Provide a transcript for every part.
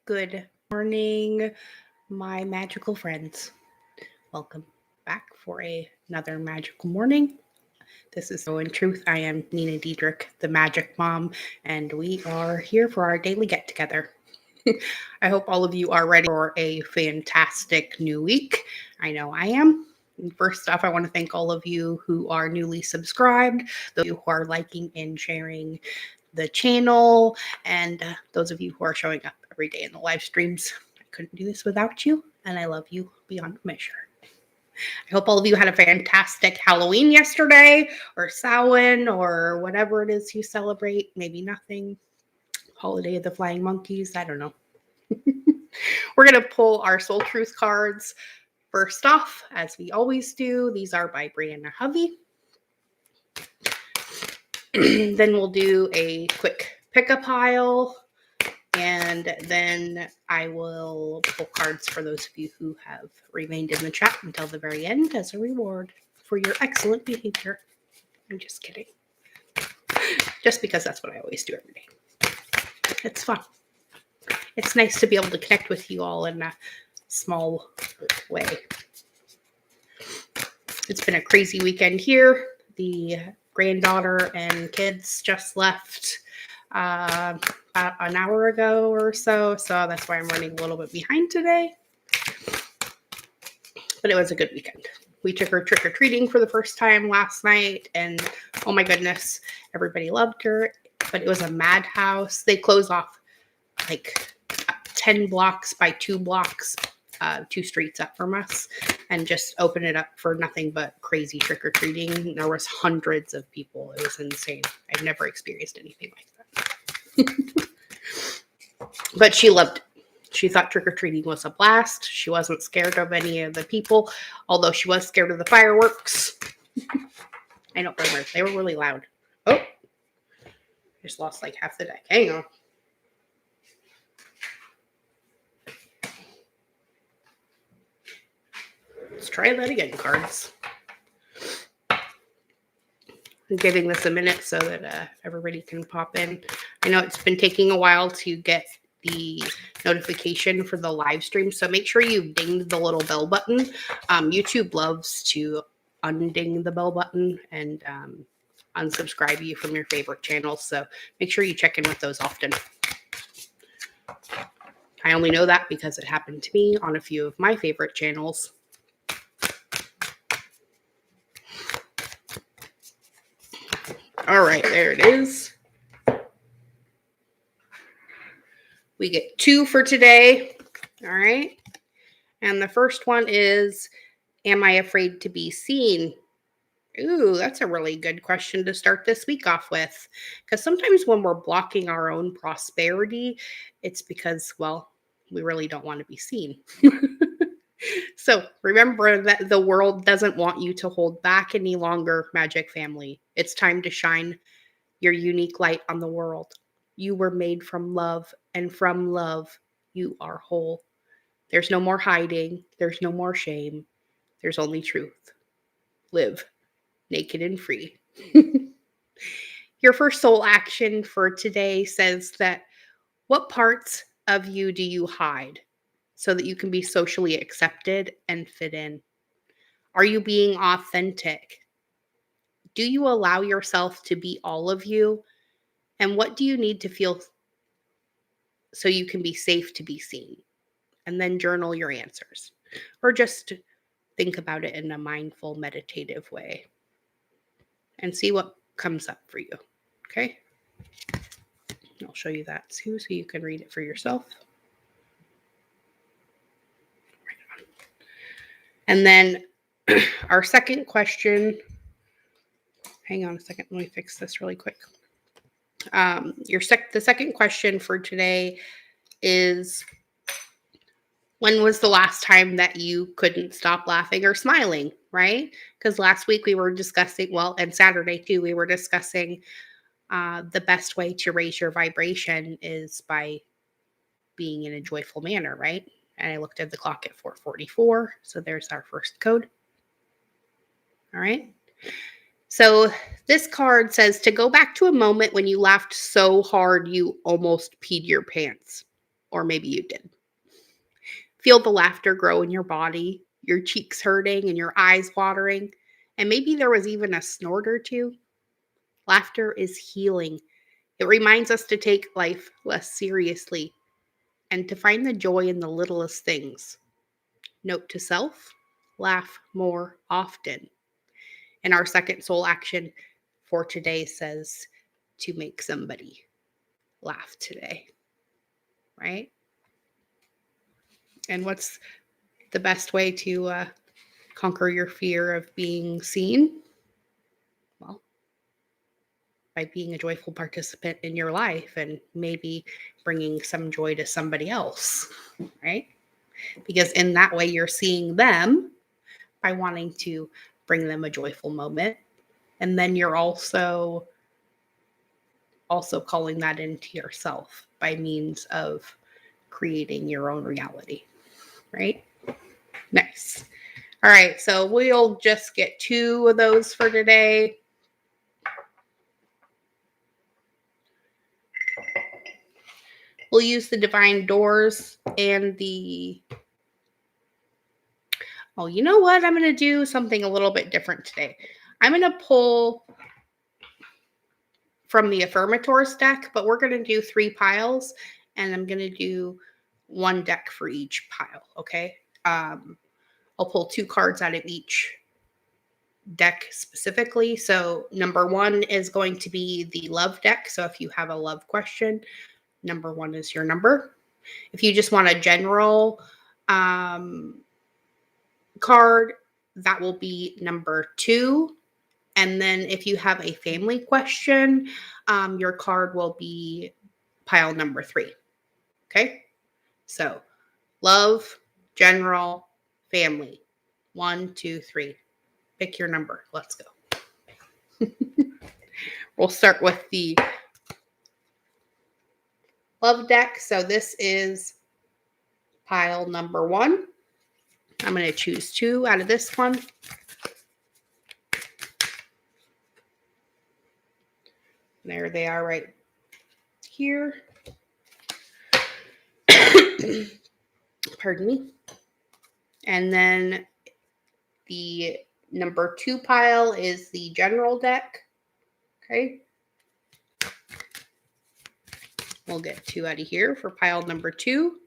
Good morning, my magical friends. Welcome back for another magical morning. This is So in Truth. I am Nina Diedrich, the Magic Mom, and we are here for our daily get together. I hope all of you are ready for a fantastic new week. I know I am. First off, I want to thank all of you who are newly subscribed, those of you who are liking and sharing the channel, and those of you who are showing up every day in the live streams. I couldn't do this without you, and I love you beyond measure. I hope all of you had a fantastic Halloween yesterday, or Samhain, or whatever it is you celebrate. Maybe nothing. Holiday of the Flying Monkeys. I don't know. We're going to pull our Soul Truth cards first off, as we always do. These are by Brianna Hovey. Then we'll do a quick pick-up pile, and then I will pull cards for those of you who have remained in the chat until the very end as a reward for your excellent behavior. I'm just kidding. Just because that's what I always do every day. It's fun. It's nice to be able to connect with you all in a small way. It's been a crazy weekend here. The granddaughter and kids just left about an hour ago or so that's why I'm running a little bit behind today. But it was a good weekend. We took her trick-or-treating for the first time last night, and oh my goodness, everybody loved her. But it was a madhouse. They close off like 10 blocks by 2 blocks, 2 streets up from us, and just open it up for nothing but crazy trick-or-treating. There was hundreds of people. It was insane. I've never experienced anything like that. But she loved it. She thought trick-or-treating was a blast. She wasn't scared of any of the people, although she was scared of the fireworks. I don't remember. They were really loud. Oh, just lost like half the deck. Hang on. Let's try that again, cards. I'm giving this a minute so that everybody can pop in. I know it's been taking a while to get the notification for the live stream, so make sure you ding the little bell button. YouTube loves to unding the bell button and unsubscribe you from your favorite channels, so make sure you check in with those often. I only know that because it happened to me on a few of my favorite channels. All right, there it is. We get 2 for today. All right. And the first one is, am I afraid to be seen? Ooh, that's a really good question to start this week off with. Because sometimes when we're blocking our own prosperity, it's because, well, we really don't want to be seen. So remember that the world doesn't want you to hold back any longer, Magic Family. It's time to shine your unique light on the world. You were made from love, and from love, you are whole. There's no more hiding. There's no more shame. There's only truth. Live naked and free. Your first soul action for today says that, what parts of you do you hide so that you can be socially accepted and fit in? Are you being authentic? Do you allow yourself to be all of you? And what do you need to feel so you can be safe to be seen? And then journal your answers, or just think about it in a mindful, meditative way and see what comes up for you. Okay? I'll show you that too so you can read it for yourself. And then our second question, hang on a second, let me fix this really quick. The second question for today is, when was the last time that you couldn't stop laughing or smiling, right? Because last week we were discussing, well, and Saturday too, we were discussing the best way to raise your vibration is by being in a joyful manner, right? And I looked at the clock at 4:44, so there's our first code. All right. So this card says to go back to a moment when you laughed so hard you almost peed your pants. or maybe you did. Feel the laughter grow in your body, your cheeks hurting and your eyes watering, and maybe there was even a snort or two. Laughter is healing. It reminds us to take life less seriously and to find the joy in the littlest things. Note to self, laugh more often. And our second soul action for today says to make somebody laugh today, right? And what's the best way to conquer your fear of being seen? Well, by being a joyful participant in your life and maybe bringing some joy to somebody else, right? Because in that way, you're seeing them by wanting to bring them a joyful moment. And then you're also calling that into yourself by means of creating your own reality, right? Nice. All right, so we'll just get 2 of those for today. We'll use the divine doors and the... Oh, you know what? I'm going to do something a little bit different today. I'm going to pull from the Affirmators deck, but we're going to do 3 piles, and I'm going to do 1 deck for each pile, okay? I'll pull 2 cards out of each deck specifically. So number 1 is going to be the love deck. So if you have a love question, number 1 is your number. If you just want a general card, that will be number 2. And then if you have a family question, your card will be pile number 3. Okay? So love, general, family. 1, 2, 3. Pick your number. Let's go. We'll start with the love deck. So this is pile number 1. I'm going to choose 2 out of this one. There they are right here. Pardon me. And then the number 2 pile is the general deck. Okay. We'll get 2 out of here for pile number 2.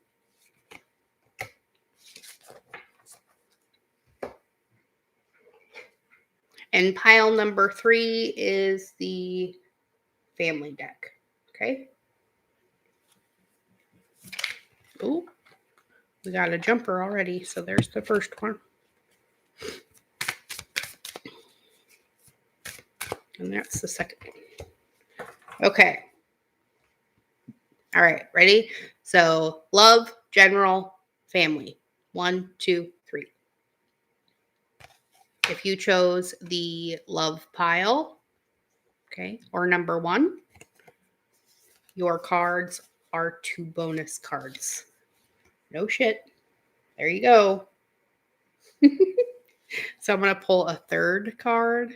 And pile number 3 is the family deck. Okay. Oh, we got a jumper already. So there's the first one. And that's the second one. Okay. All right. Ready? So love, general, family. 1, 2, 3. If you chose the love pile, okay, or number 1, your cards are 2 bonus cards. No shit. There you go. So I'm going to pull a 3rd card.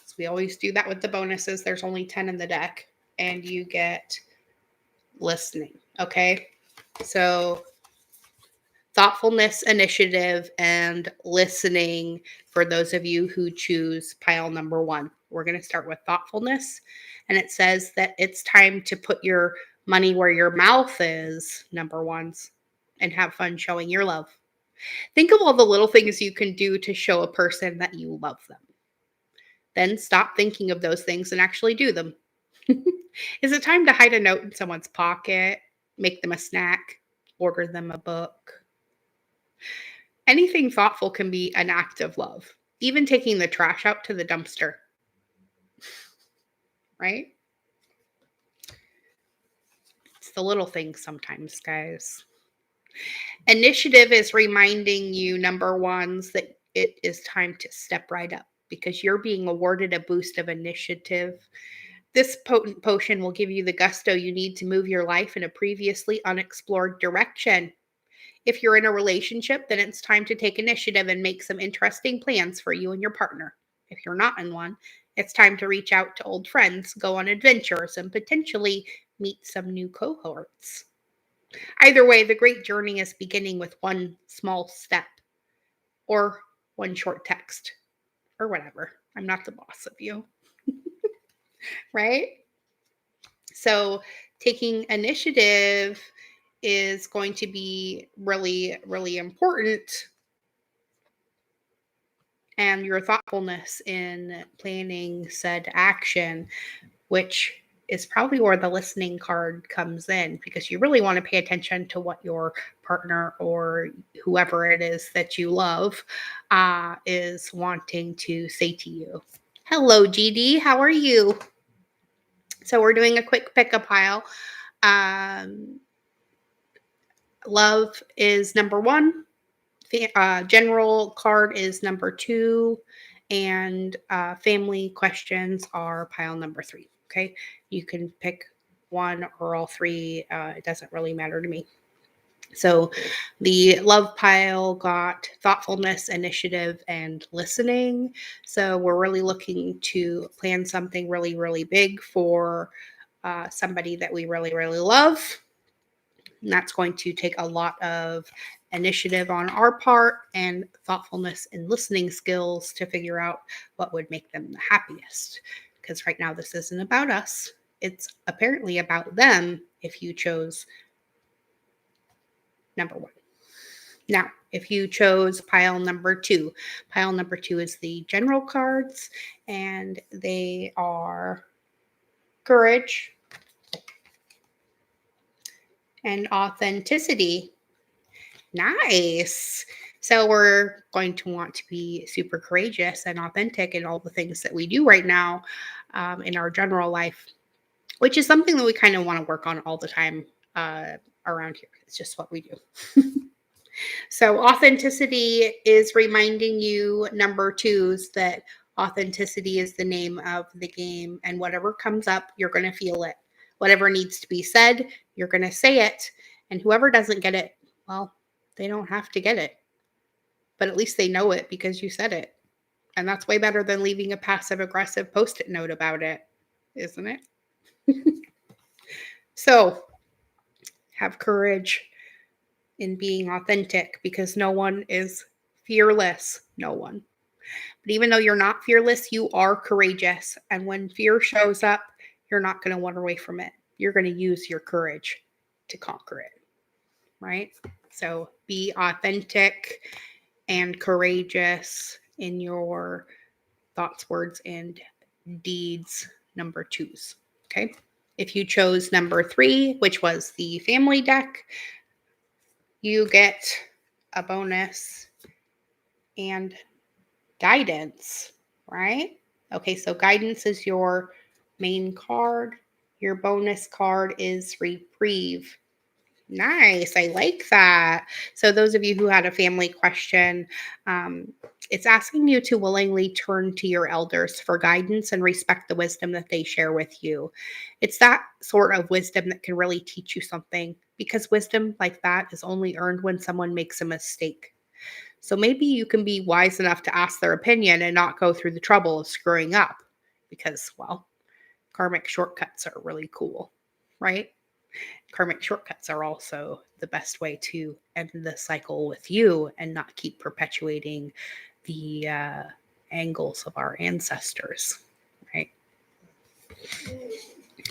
So we always do that with the bonuses. There's only 10 in the deck. And you get listening. Okay. So thoughtfulness, initiative, and listening for those of you who choose pile number 1. We're going to start with thoughtfulness. And it says that it's time to put your money where your mouth is, number 1s, and have fun showing your love. Think of all the little things you can do to show a person that you love them. Then stop thinking of those things and actually do them. Is it time to hide a note in someone's pocket, make them a snack, order them a book? Anything thoughtful can be an act of love, even taking the trash out to the dumpster. Right? It's the little things sometimes, guys. Initiative is reminding you, number 1s, that it is time to step right up because you're being awarded a boost of initiative. This potent potion will give you the gusto you need to move your life in a previously unexplored direction. If you're in a relationship, then it's time to take initiative and make some interesting plans for you and your partner. If you're not in one, it's time to reach out to old friends, go on adventures, and potentially meet some new cohorts. Either way, the great journey is beginning with one small step or one short text or whatever. I'm not the boss of you, right? So, taking initiative is going to be really, really important. And your thoughtfulness in planning said action, which is probably where the listening card comes in, because you really want to pay attention to what your partner or whoever it is that you love is wanting to say to you. Hello, GD. How are you? So we're doing a quick pick a pile. Um, love is number one. General card is number two, and family questions are pile number three. Okay, you can pick one or all three. It doesn't really matter to me. So the love pile got thoughtfulness, initiative, and listening. So we're really looking to plan something really, really big for somebody that we really, really love. And that's going to take a lot of initiative on our part and thoughtfulness and listening skills to figure out what would make them the happiest. Because right now, this isn't about us, it's apparently about them if you chose number one. Now, if you chose pile number two is the general cards, and they are courage and authenticity. Nice. So we're going to want to be super courageous and authentic in all the things that we do right now in our general life, which is something that we kind of want to work on all the time around here. It's just what we do. So authenticity is reminding you, number twos, that authenticity is the name of the game, and whatever comes up, you're going to feel it. Whatever needs to be said, you're going to say it. And whoever doesn't get it, well, they don't have to get it, but at least they know it because you said it. And that's way better than leaving a passive aggressive post-it note about it, isn't it? So have courage in being authentic, because no one is fearless. No one. But even though you're not fearless, you are courageous. And when fear shows up, you're not going to run away from it. You're going to use your courage to conquer it, right? So be authentic and courageous in your thoughts, words, and deeds, number twos. Okay. If you chose number three, which was the family deck, you get a bonus and guidance, right? Okay, so guidance is your main card. Your bonus card is reprieve. Nice. I like that. So, those of you who had a family question, it's asking you to willingly turn to your elders for guidance and respect the wisdom that they share with you. It's that sort of wisdom that can really teach you something, because wisdom like that is only earned when someone makes a mistake. So, maybe you can be wise enough to ask their opinion and not go through the trouble of screwing up, because, well, karmic shortcuts are really cool, right? Karmic shortcuts are also the best way to end the cycle with you and not keep perpetuating the angles of our ancestors, right?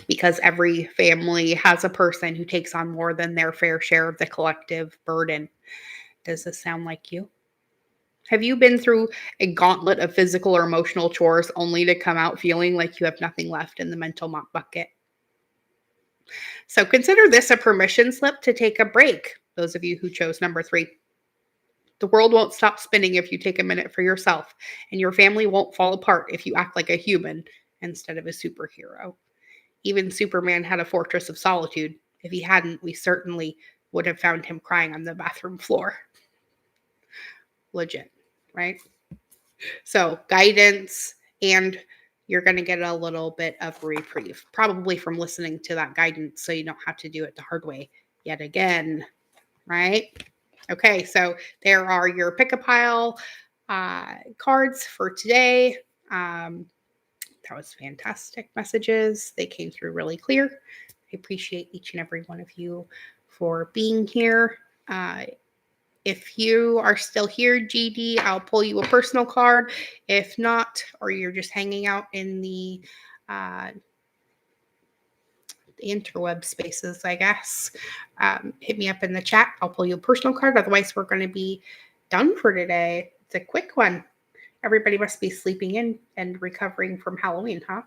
Because every family has a person who takes on more than their fair share of the collective burden. Does this sound like you? Have you been through a gauntlet of physical or emotional chores only to come out feeling like you have nothing left in the mental mop bucket? So consider this a permission slip to take a break, those of you who chose number three. The world won't stop spinning if you take a minute for yourself, and your family won't fall apart if you act like a human instead of a superhero. Even Superman had a fortress of solitude. If he hadn't, we certainly would have found him crying on the bathroom floor. Legit, right? So, guidance, and you're going to get a little bit of reprieve, probably from listening to that guidance, so you don't have to do it the hard way yet again, right? Okay, so there are your pick-a-pile cards for today. That was fantastic messages. They came through really clear. I appreciate each and every one of you for being here. If you are still here, GD, I'll pull you a personal card. If not, or you're just hanging out in the interweb spaces, I guess, hit me up in the chat. I'll pull you a personal card. Otherwise, we're going to be done for today. It's a quick one. Everybody must be sleeping in and recovering from Halloween, huh?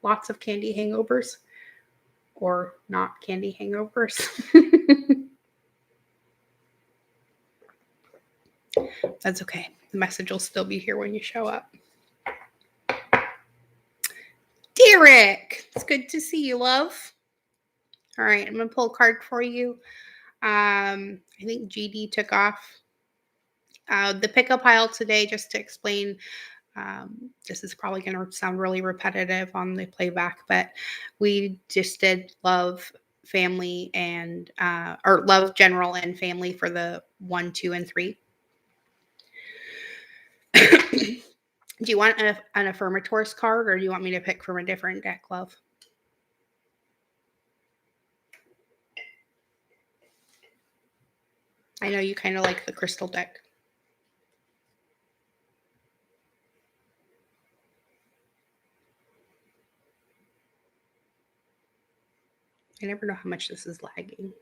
Lots of candy hangovers or not candy hangovers. That's okay. The message will still be here when you show up. Derek, it's good to see you, love. All right, I'm going to pull a card for you. I think GD took off. The pickup pile today, just to explain, this is probably going to sound really repetitive on the playback, but we just did love, family, and or love, general, and family for the 1, 2, and 3. Do you want an affirmator's card, or do you want me to pick from a different deck, love? I know you kind of like the crystal deck. I never know how much this is lagging.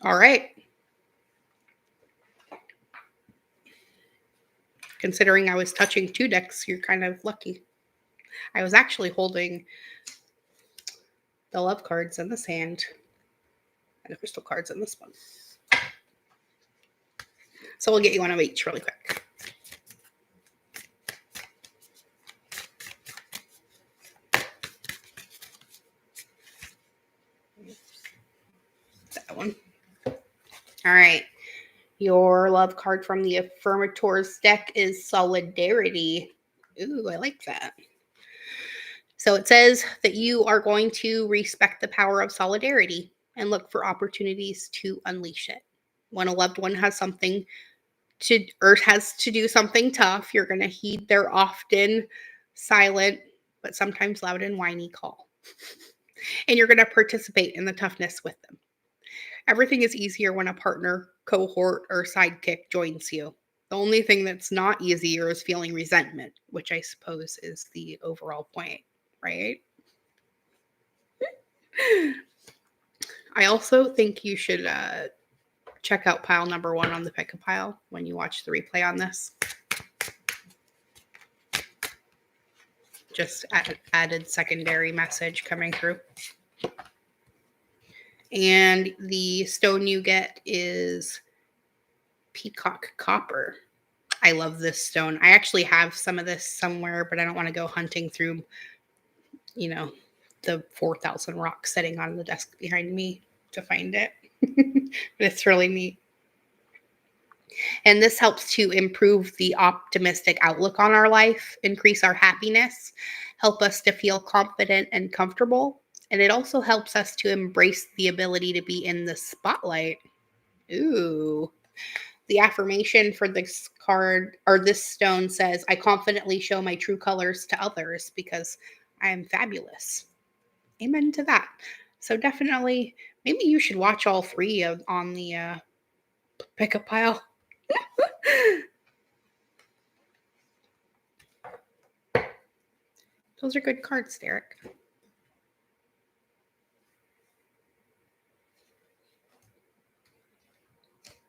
All right. Considering I was touching 2 decks, you're kind of lucky. I was actually holding the love cards in this hand and the crystal cards in this one. So we'll get you one of each really quick. That one. All right. Your love card from the Affirmator's deck is Solidarity. Ooh, I like that. So it says that you are going to respect the power of solidarity and look for opportunities to unleash it. When a loved one has something to, or has to do something tough, you're going to heed their often silent, but sometimes loud and whiny call. And you're going to participate in the toughness with them. Everything is easier when a partner, cohort, or sidekick joins you. The only thing that's not easier is feeling resentment, which I suppose is the overall point, right? I also think you should check out pile number 1 on the pickup pile when you watch the replay on this. Just added secondary message coming through. And the stone you get is Peacock Copper. I love this stone. I actually have some of this somewhere, but I don't want to go hunting through, the 4,000 rocks sitting on the desk behind me to find it. But it's really neat. And this helps to improve the optimistic outlook on our life, increase our happiness, help us to feel confident and comfortable. And it also helps us to embrace the ability to be in the spotlight. Ooh. The affirmation for this card, or this stone, says, I confidently show my true colors to others because I am fabulous. Amen to that. So definitely, maybe you should watch all 3 on the pickup pile. Those are good cards, Derek.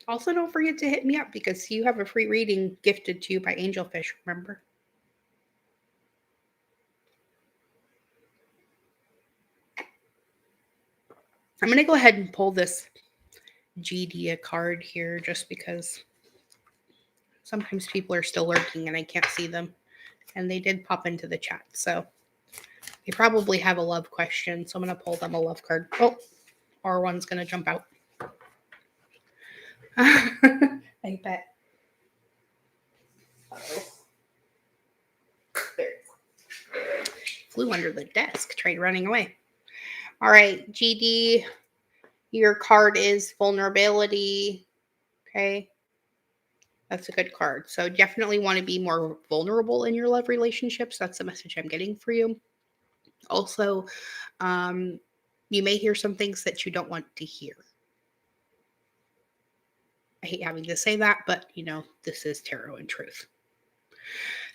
Also, don't forget to hit me up because you have a free reading gifted to you by Angelfish, remember? I'm going to go ahead and pull this GD card here just because sometimes people are still lurking and I can't see them. And they did pop into the chat, so they probably have a love question. So I'm going to pull them a love card. Oh, R1's going to jump out. I bet. Uh-oh. There. Flew under the desk, tried running away. All right, GD, your card is vulnerability. Okay. That's a good card. So definitely want to be more vulnerable in your love relationships. That's the message I'm getting for you. Also, um, you may hear some things that you don't want to hear. I hate having to say that, but this is tarot and truth.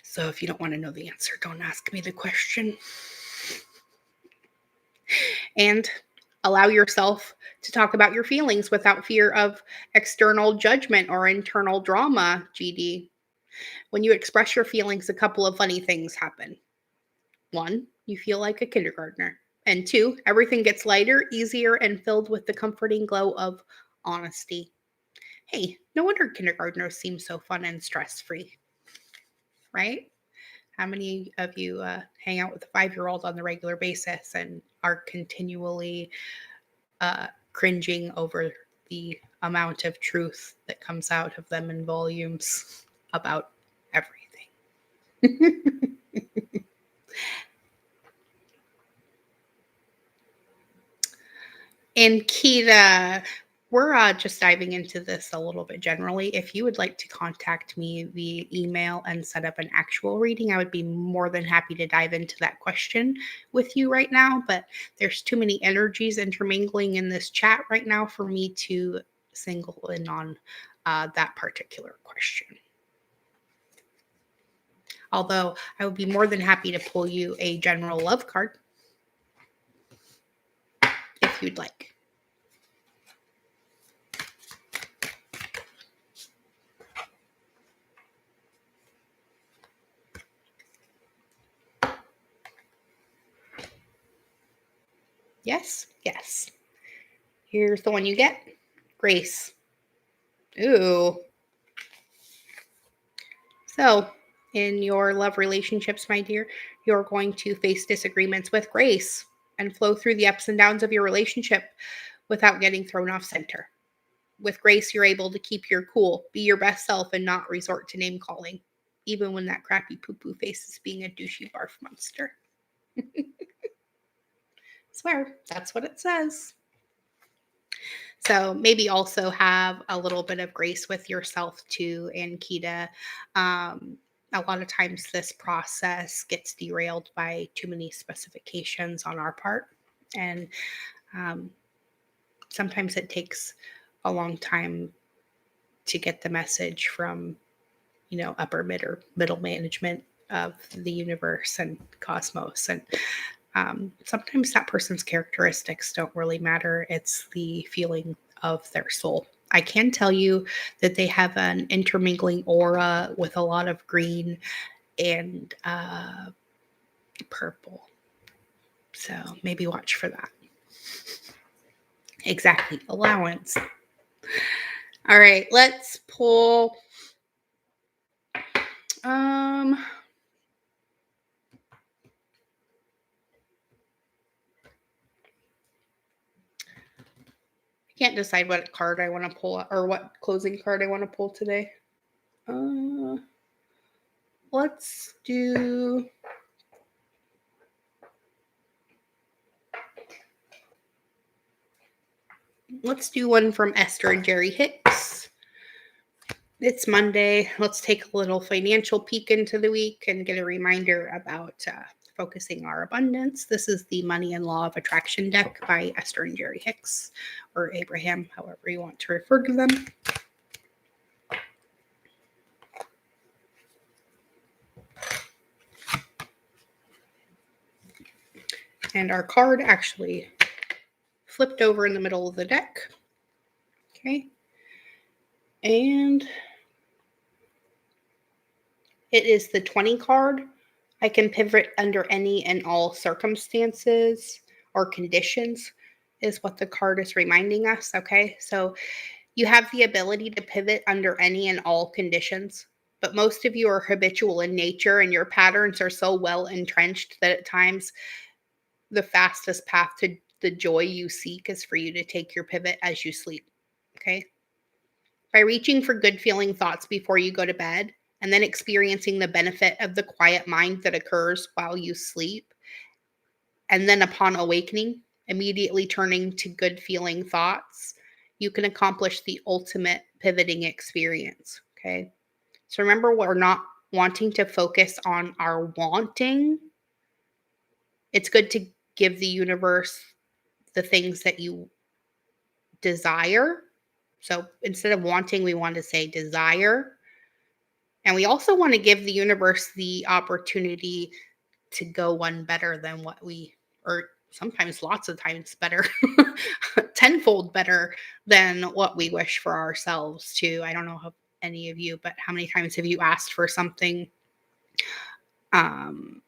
So if you don't want to know the answer, don't ask me the question. And allow yourself to talk about your feelings without fear of external judgment or internal drama, GD. When you express your feelings, a couple of funny things happen. One, you feel like a kindergartner. And two, everything gets lighter, easier, and filled with the comforting glow of honesty. Hey, no wonder kindergartners seem so fun and stress-free, right? How many of you hang out with a 5-year-old on the regular basis and are continually cringing over the amount of truth that comes out of them in volumes about everything? And Kita, we're just diving into this a little bit generally. If you would like to contact me via email and set up an actual reading, I would be more than happy to dive into that question with you right now. But there's too many energies intermingling in this chat right now for me to single in on that particular question. Although I would be more than happy to pull you a general love card if you'd like. Yes, yes. Here's the one you get. Grace. Ooh. So, in your love relationships, my dear, you're going to face disagreements with grace and flow through the ups and downs of your relationship without getting thrown off center. With grace, you're able to keep your cool, be your best self, and not resort to name calling, even when that crappy poo poo face is being a douchey barf monster. Swear, that's what it says. So maybe also have a little bit of grace with yourself too, and Kita. A lot of times this process gets derailed by too many specifications on our part. And sometimes it takes a long time to get the message from, upper mid or middle management of the universe and cosmos. And sometimes that person's characteristics don't really matter. It's the feeling of their soul. I can tell you that they have an intermingling aura with a lot of green and purple. So maybe watch for that. Exactly. Allowance. All right. Let's pull. I can't decide what card I want to pull or what closing card I want to pull today. Let's do. Let's do one from Esther and Jerry Hicks. It's Monday. Let's take a little financial peek into the week and get a reminder about focusing our abundance. This is the Money and Law of Attraction deck by Esther and Jerry Hicks, or Abraham, however you want to refer to them. And our card actually flipped over in the middle of the deck. Okay. And it is the 20 card. I can pivot under any and all circumstances or conditions is what the card is reminding us. Okay. So you have the ability to pivot under any and all conditions, but most of you are habitual in nature and your patterns are so well entrenched that at times the fastest path to the joy you seek is for you to take your pivot as you sleep. Okay. By reaching for good feeling thoughts before you go to bed and then experiencing the benefit of the quiet mind that occurs while you sleep, and then upon awakening, immediately turning to good feeling thoughts, you can accomplish the ultimate pivoting experience. Okay. So remember, we're not wanting to focus on our wanting. It's good to give the universe the things that you desire. So instead of wanting, we want to say desire. And we also want to give the universe the opportunity to go one better than what we, or sometimes lots of times better, tenfold better than what we wish for ourselves too. I don't know how any of you, but how many times have you asked for something um,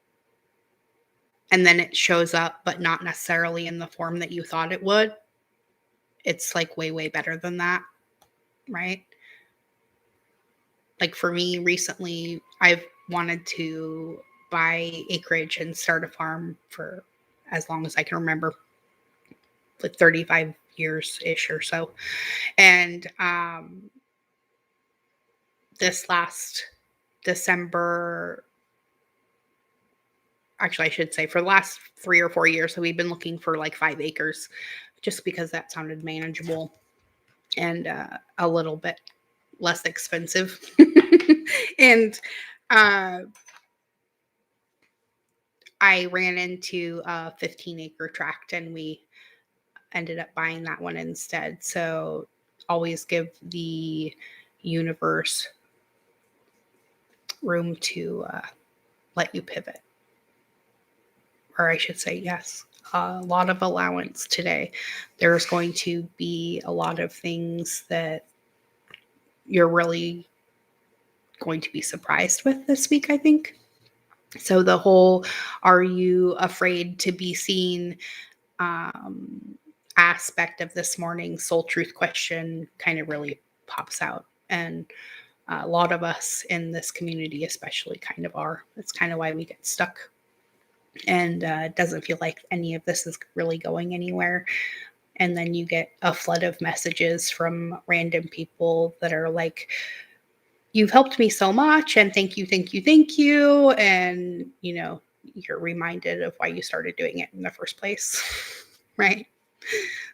and then it shows up, but not necessarily in the form that you thought it would? It's like way, way better than that, right? Like for me recently, I've wanted to buy acreage and start a farm for as long as I can remember, like 35 years ish or so. And this last December, actually, I should say for the last 3 or 4 years, so we've been looking for like 5 acres just because that sounded manageable and a little bit less expensive. And uh, I ran into a 15-acre tract and we ended up buying that one instead. So always give the universe room to let you pivot. Or I should say, yes, a lot of allowance today. There's going to be a lot of things that you're really going to be surprised with this week, I think. So the whole "are you afraid to be seen" um, aspect of this morning's soul truth question kind of really pops out. And a lot of us in this community, especially, kind of are. That's kind of why we get stuck. And it doesn't feel like any of this is really going anywhere. And then you get a flood of messages from random people that are like, "You've helped me so much, and thank you, thank you, thank you." And, you're reminded of why you started doing it in the first place, right?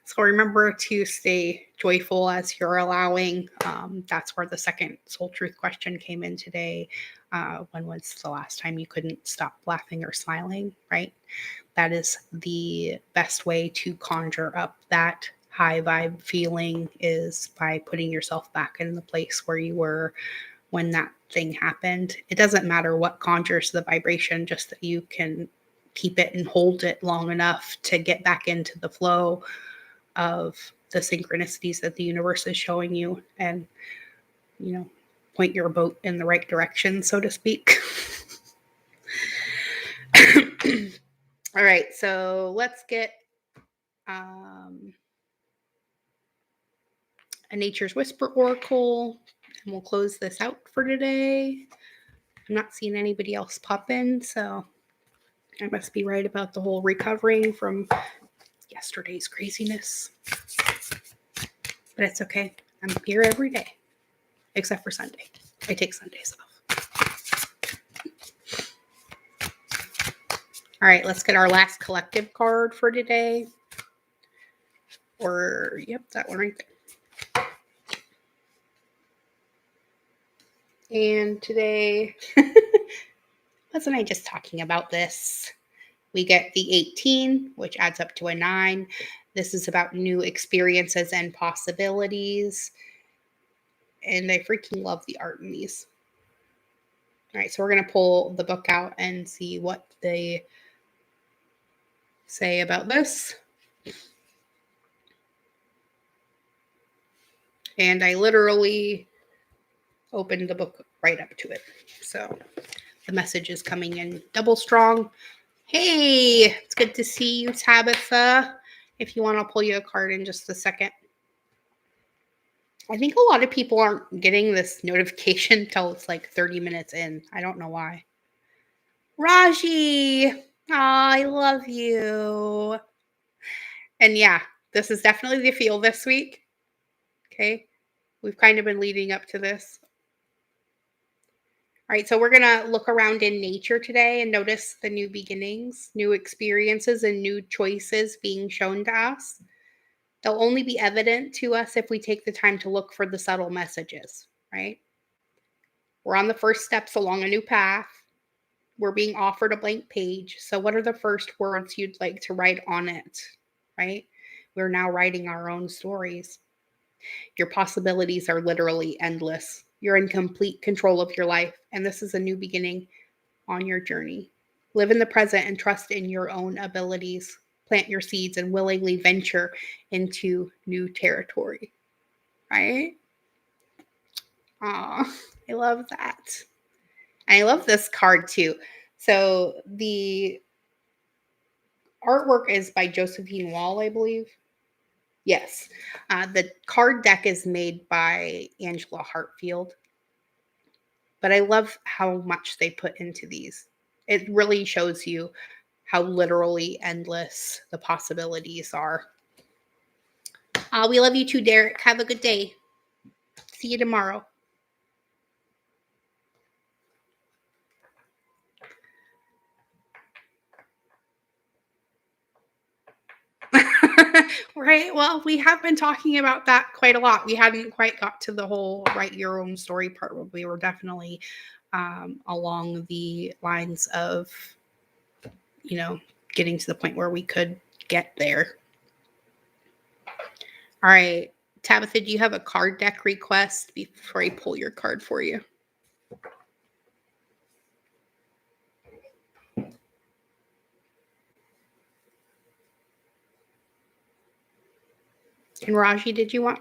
So remember to stay joyful as you're allowing. That's where the second soul truth question came in today. When was the last time you couldn't stop laughing or smiling, right? That is the best way to conjure up that high vibe feeling, is by putting yourself back in the place where you were when that thing happened. It doesn't matter what conjures the vibration, just that you can keep it and hold it long enough to get back into the flow of the synchronicities that the universe is showing you, and point your boat in the right direction, so to speak. All right, so let's get a Nature's Whisper Oracle, and we'll close this out for today. I'm not seeing anybody else pop in, so I must be right about the whole recovering from yesterday's craziness. But it's okay. I'm here every day, except for Sunday. I take Sundays off. All right, let's get our last collective card for today. Yep, that one right there. And today, wasn't I just talking about this? We get the 18, which adds up to a 9. This is about new experiences and possibilities. And I freaking love the art in these. All right, so we're going to pull the book out and see what they say about this. And I literally opened the book right up to it. So the message is coming in double strong. Hey, it's good to see you, Tabitha. If you want, I'll pull you a card in just a second. I think a lot of people aren't getting this notification till it's like 30 minutes in. I don't know why. Raji, I love you. And yeah, this is definitely the feel this week. Okay, we've kind of been leading up to this. All right, so we're going to look around in nature today and notice the new beginnings, new experiences, and new choices being shown to us. They'll only be evident to us if we take the time to look for the subtle messages, right? We're on the first steps along a new path. We're being offered a blank page. So, what are the first words you'd like to write on it? Right? We're now writing our own stories. Your possibilities are literally endless. You're in complete control of your life, and this is a new beginning on your journey. Live in the present and trust in your own abilities. Plant your seeds and willingly venture into new territory. Right? Aw, I love that. And I love this card too. So the artwork is by Josephine Wall, I believe. Yes. The card deck is made by Angela Hartfield. But I love how much they put into these. It really shows you how literally endless the possibilities are. We love you too, Derek. Have a good day. See you tomorrow. Right. Well, we have been talking about that quite a lot. We hadn't quite got to the whole write your own story part, but we were definitely along the lines of, getting to the point where we could get there. All right. Tabitha, do you have a card deck request before I pull your card for you? And Raji, did you want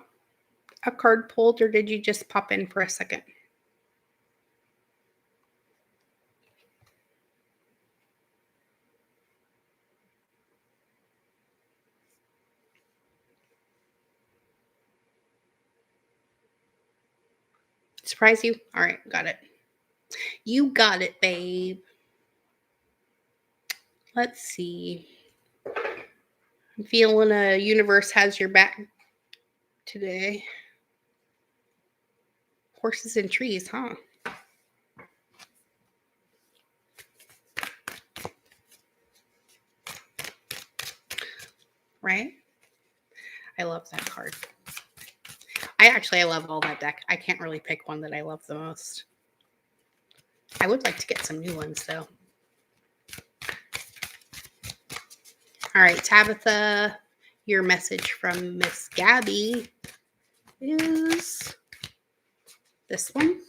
a card pulled or did you just pop in for a second? Surprise you? All right, got it. You got it, babe. Let's see. I'm feeling a universe has your back today. Horses and trees, huh? Right? I love that card. I love all that deck. I can't really pick one that I love the most. I would like to get some new ones though. All right, Tabitha, your message from Miss Gabby is this one.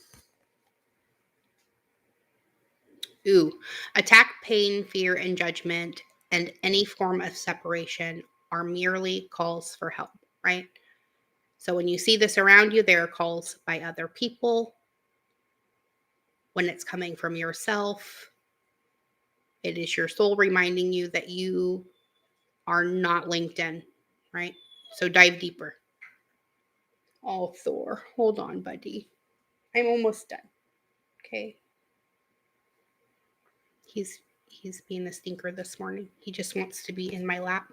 Ooh, attack, pain, fear, and judgment, and any form of separation are merely calls for help, right? So when you see this around you, there are calls by other people. When it's coming from yourself, it is your soul reminding you that you are not linked in, right? So dive deeper. Oh, Thor, hold on, buddy. I'm almost done. Okay. He's being a stinker this morning. He just wants to be in my lap.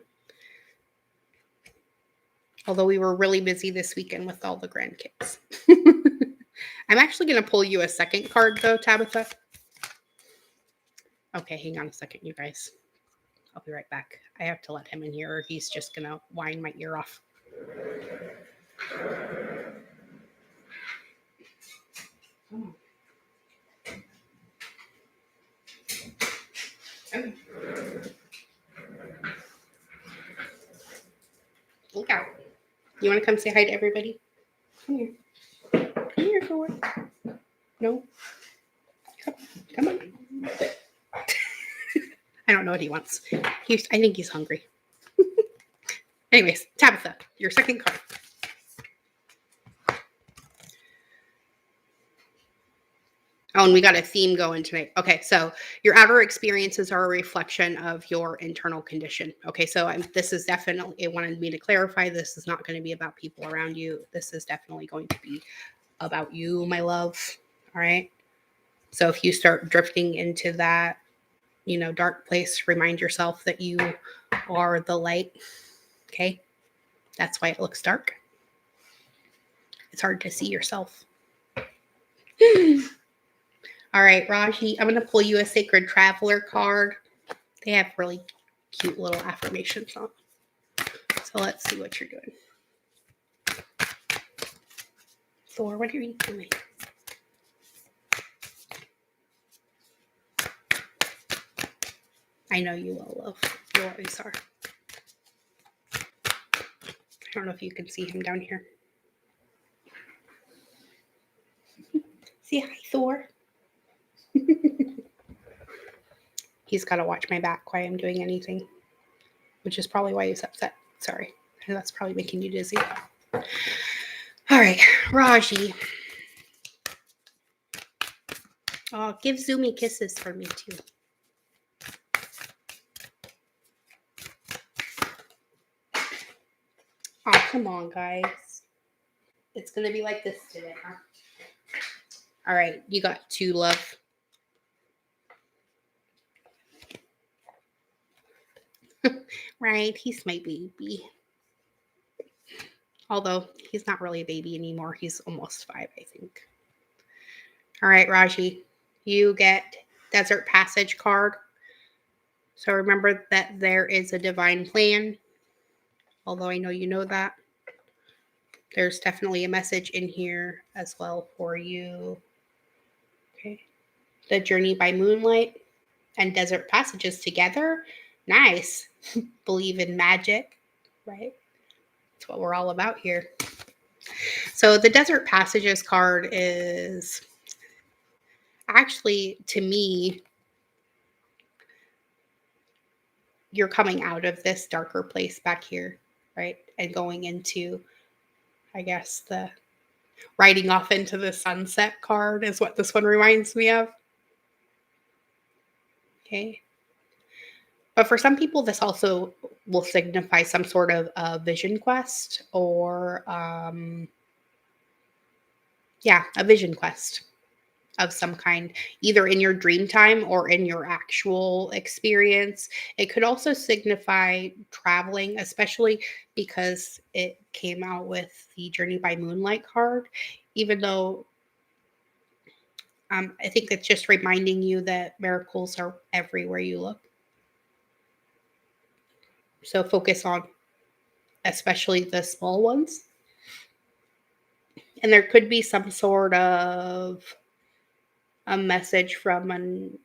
Although we were really busy this weekend with all the grandkids. I'm actually going to pull you a second card though, Tabitha. Okay, hang on a second, you guys. I'll be right back. I have to let him in here or he's just going to whine my ear off. Okay. Look out. You want to come say hi to everybody? Come here. Come here, Thor. No? Come on. I don't know what he wants. I think he's hungry. Anyways, Tabitha, your second card. Oh, and we got a theme going tonight. Okay, so your outer experiences are a reflection of your internal condition. Okay, so this is definitely, it wanted me to clarify, this is not going to be about people around you. This is definitely going to be about you, my love. All right. So if you start drifting into that, dark place, remind yourself that you are the light. Okay. That's why it looks dark. It's hard to see yourself. All right, Raji, I'm going to pull you a Sacred Traveler card. They have really cute little affirmations on. So let's see what you're doing. Thor, what are you doing? I know you will, love. You always are. I don't know if you can see him down here. Say hi, Thor. He's got to watch my back while I'm doing anything, which is probably why he's upset. Sorry. That's probably making you dizzy. All right, Raji. Oh, give Zoomy kisses for me, too. Oh, come on, guys. It's going to be like this today, huh? All right, you got 2, love. Right, he's my baby. Although he's not really a baby anymore. He's almost 5, I think. All right, Raji, you get Desert Passage card. So remember that there is a divine plan. Although I know you know that. There's definitely a message in here as well for you. Okay. The Journey by Moonlight and Desert Passages together. Nice. Believe in magic, right? That's what we're all about here. So the Desert Passages card is actually, to me, you're coming out of this darker place back here, right? And going into, I guess, the riding off into the sunset card is what this one reminds me of. Okay. But for some people, this also will signify some sort of a vision quest or, a vision quest of some kind, either in your dream time or in your actual experience. It could also signify traveling, especially because it came out with the Journey by Moonlight card, even though I think it's just reminding you that miracles are everywhere you look. So focus on especially the small ones. And there could be some sort of a message from an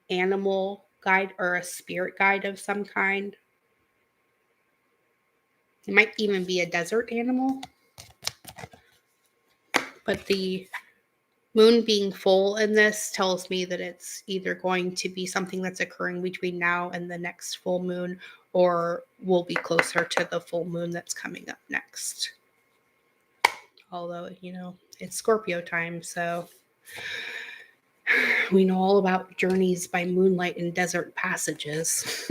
animal guide or a spirit guide of some kind. It might even be a desert animal. But the moon being full in this tells me that it's either going to be something that's occurring between now and the next full moon, or will be closer to the full moon that's coming up next. Although, it's Scorpio time, so we know all about journeys by moonlight and desert passages.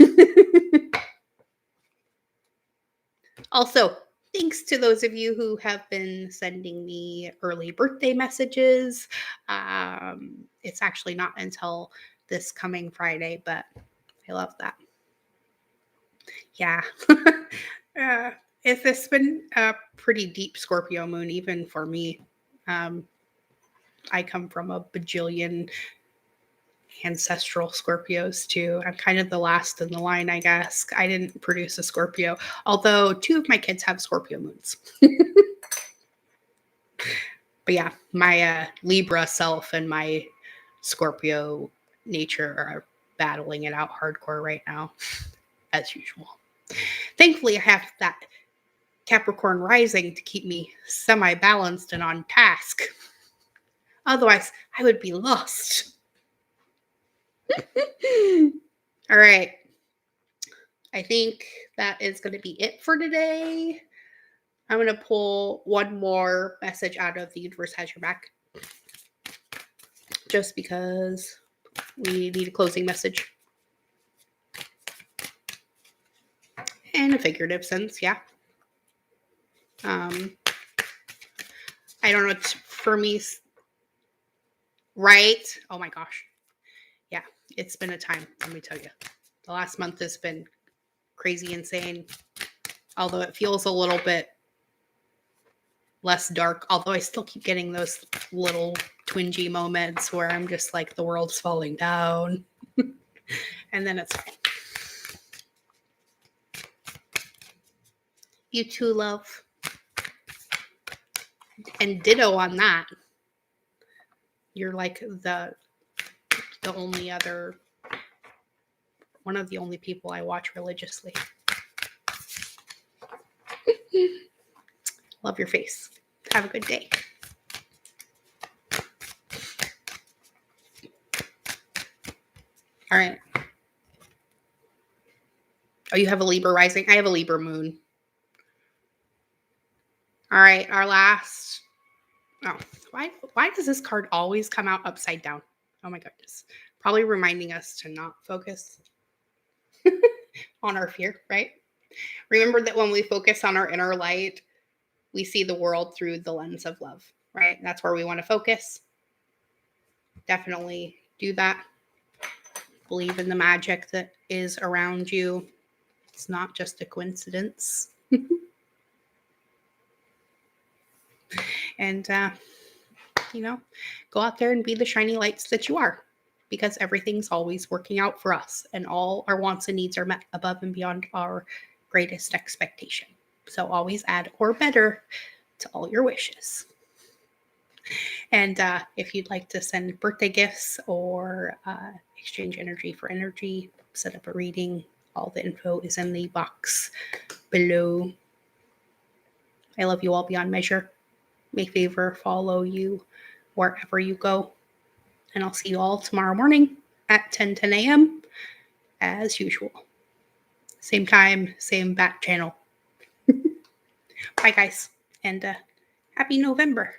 Also, thanks to those of you who have been sending me early birthday messages. It's actually not until this coming Friday, but I love that. Yeah. It's been a pretty deep Scorpio moon, even for me. I come from a bajillion ancestral Scorpios too. I'm kind of the last in the line, I guess. I didn't produce a Scorpio, although 2 of my kids have Scorpio moons. But yeah, my Libra self and my Scorpio nature are battling it out hardcore right now, as usual. Thankfully, I have that Capricorn rising to keep me semi-balanced and on task. Otherwise, I would be lost. All right. I think that is going to be it for today. I'm going to pull one more message out of The Universe Has Your Back, just because we need a closing message. In a figurative sense, yeah. I don't know, for me, right? Oh my gosh. Yeah, it's been a time, let me tell you. The last month has been crazy insane, although it feels a little bit less dark, although I still keep getting those little twingy moments where I'm just like, the world's falling down. And then it's fine. You too, love. And ditto on that. You're like the only other one of the only people I watch religiously. Love your face. Have a good day. All right. Oh, you have a Libra rising? I have a Libra moon. All right, our last. Oh, why does this card always come out upside down? Oh my goodness. Probably reminding us to not focus on our fear, right? Remember that when we focus on our inner light, we see the world through the lens of love, right? That's where we want to focus. Definitely do that. Believe in the magic that is around you. It's not just a coincidence. And, go out there and be the shiny lights that you are, because everything's always working out for us and all our wants and needs are met above and beyond our greatest expectation. So always add or better to all your wishes. And if you'd like to send birthday gifts or exchange energy for energy, set up a reading, all the info is in the box below. I love you all beyond measure. May favor follow you wherever you go. And I'll see you all tomorrow morning at 10 a.m. as usual. Same time, same bat channel. Bye, guys, and happy November.